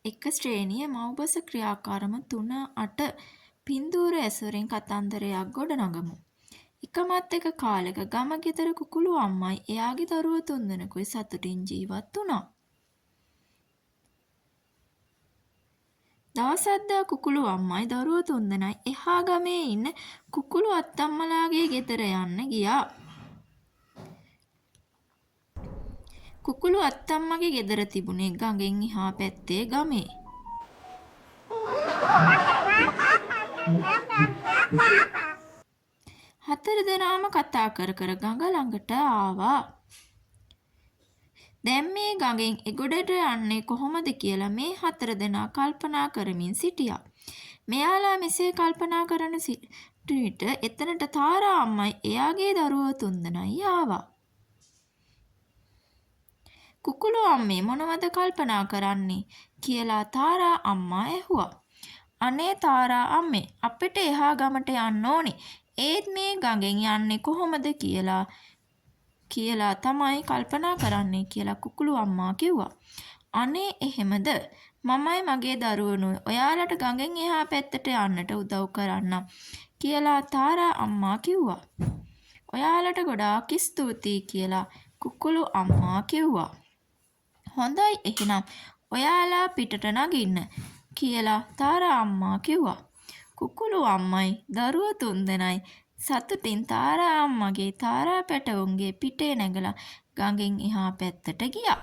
එක ශ්‍රේණියේ මව්බස ක්‍රියාකාරම 3-8 පින්තූර ඇසුරින් කතන්දරයක් ගොඩනගමු. එකමත් එක කාලෙක ගම ගෙදර කුකුළු අම්මයි එයාගේ දරුවෝ 3 දෙනෙකුයි සතුටින් ජීවත් වුණා. දවසක් දා කුකුළු අම්මයි දරුවෝ 3 දෙනයි එහා ගමේ ඉන්න කුකුළු අත්තම්මලාගේ ගෙදර යන්න ගියා. කුකුළු අත්තම්මගේ ගෙදර තිබුණේ ගඟෙන් එහා පැත්තේ ගමේ. හතර දෙනාම කතා කර කර ගඟ ළඟට ආවා. දැන් මේ ගඟෙන් එගොඩට යන්නේ කොහොමද කියලා මේ 4 දෙනා කල්පනා කරමින් සිටියා. මෙයාලා මෙසේ කල්පනා කරන විට එතනට තාරා අම්මයි එයාගේ දරුවෝ 3 දෙනයි ආවා. කුකුළු අම්මේ මොනවද කල්පනා කරන්නේ කියලා තාරා අම්මා ඇහුවා. අනේ තාරා අම්මේ අපිට එහා ගමට යන්න ඕනේ. ඒත් මේ ගඟෙන් යන්නේ කොහොමද කියලා තමයි කල්පනා කරන්නේ කියලා කුකුළු අම්මා කිව්වා. අනේ එහෙමද? මමයි මගේ දරුවනුයි ඔයාලට ගඟෙන් එහා පැත්තට යන්නට උදව් කරන්නම් කියලා තාරා අම්මා කිව්වා. ඔයාලට ගොඩාක් ස්තුතියි කියලා කුකුළු අම්මා කිව්වා. හොඳයි එහෙනම් ඔයාලා පිටට නගින්න කියලා තාරා අම්මා කිව්වා. කුකුළු අම්මයි දරුවෝ 3 දෙනයි සතුටින් තාරා අම්මගේ තාරා පැටවුන්ගේ පිටේ නැගලා ගඟෙන් එහා පැත්තට ගියා.